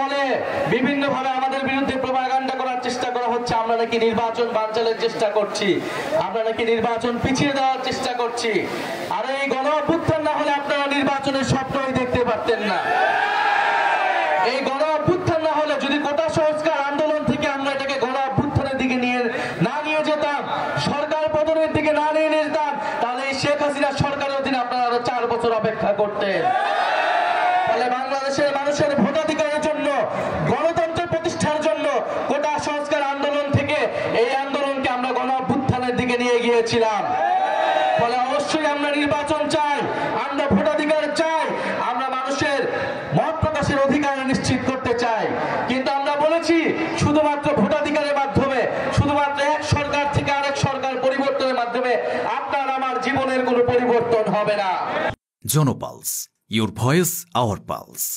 বলে বিভিন্নভাবে আমাদের বিরুদ্ধে প্রোপাগান্ডা করার চেষ্টা করা হচ্ছে, আমরা নাকি নির্বাচন বানচালের চেষ্টা করছি, আমরা নাকি নির্বাচন পিছিয়ে দেওয়ার চেষ্টা করছি। আর এই গণ অভ্যুত্থান না হলে আপনারা নির্বাচনের স্বপ্নই দেখতে পারতেন না। এই গণ অভ্যুত্থান না হলে, যদি কোটা সংস্কার আন্দোলন থেকে আমরা এটাকে গণ অভ্যুত্থানের দিকে না নিয়ে যেতাম, সরকার পতনের দিকে না নিয়ে যেতাম, তাহলে এই শেখ হাসিনা সরকারের অধীনে আপনারা আরো 4 বছর অপেক্ষা করতেন। ফলে বাংলাদেশের মানুষের ভোটাধিকারের জন্য, গণতন্ত্র প্রতিষ্ঠার জন্য কোটা সংস্কার আন্দোলন থেকে এই আন্দোলনকে আমরা গণ অভ্যুত্থানের দিকে নিয়ে গিয়েছিলাম। ফলে অবশ্যই আমরা নির্বাচন চাই, আমরা ভোটাধিকার চাই, আমরা মানুষের মত প্রকাশের অধিকার নিশ্চিত করতে চাই। কিন্তু আমরা বলেছি শুধুমাত্র ভোটাধিকারের মাধ্যমে, শুধুমাত্র এক সরকার থেকে আরেক সরকার পরিবর্তনের মাধ্যমে আপনার আমার জীবনের কোনো পরিবর্তন হবে না। Jan Pulse, your voice, our pulse.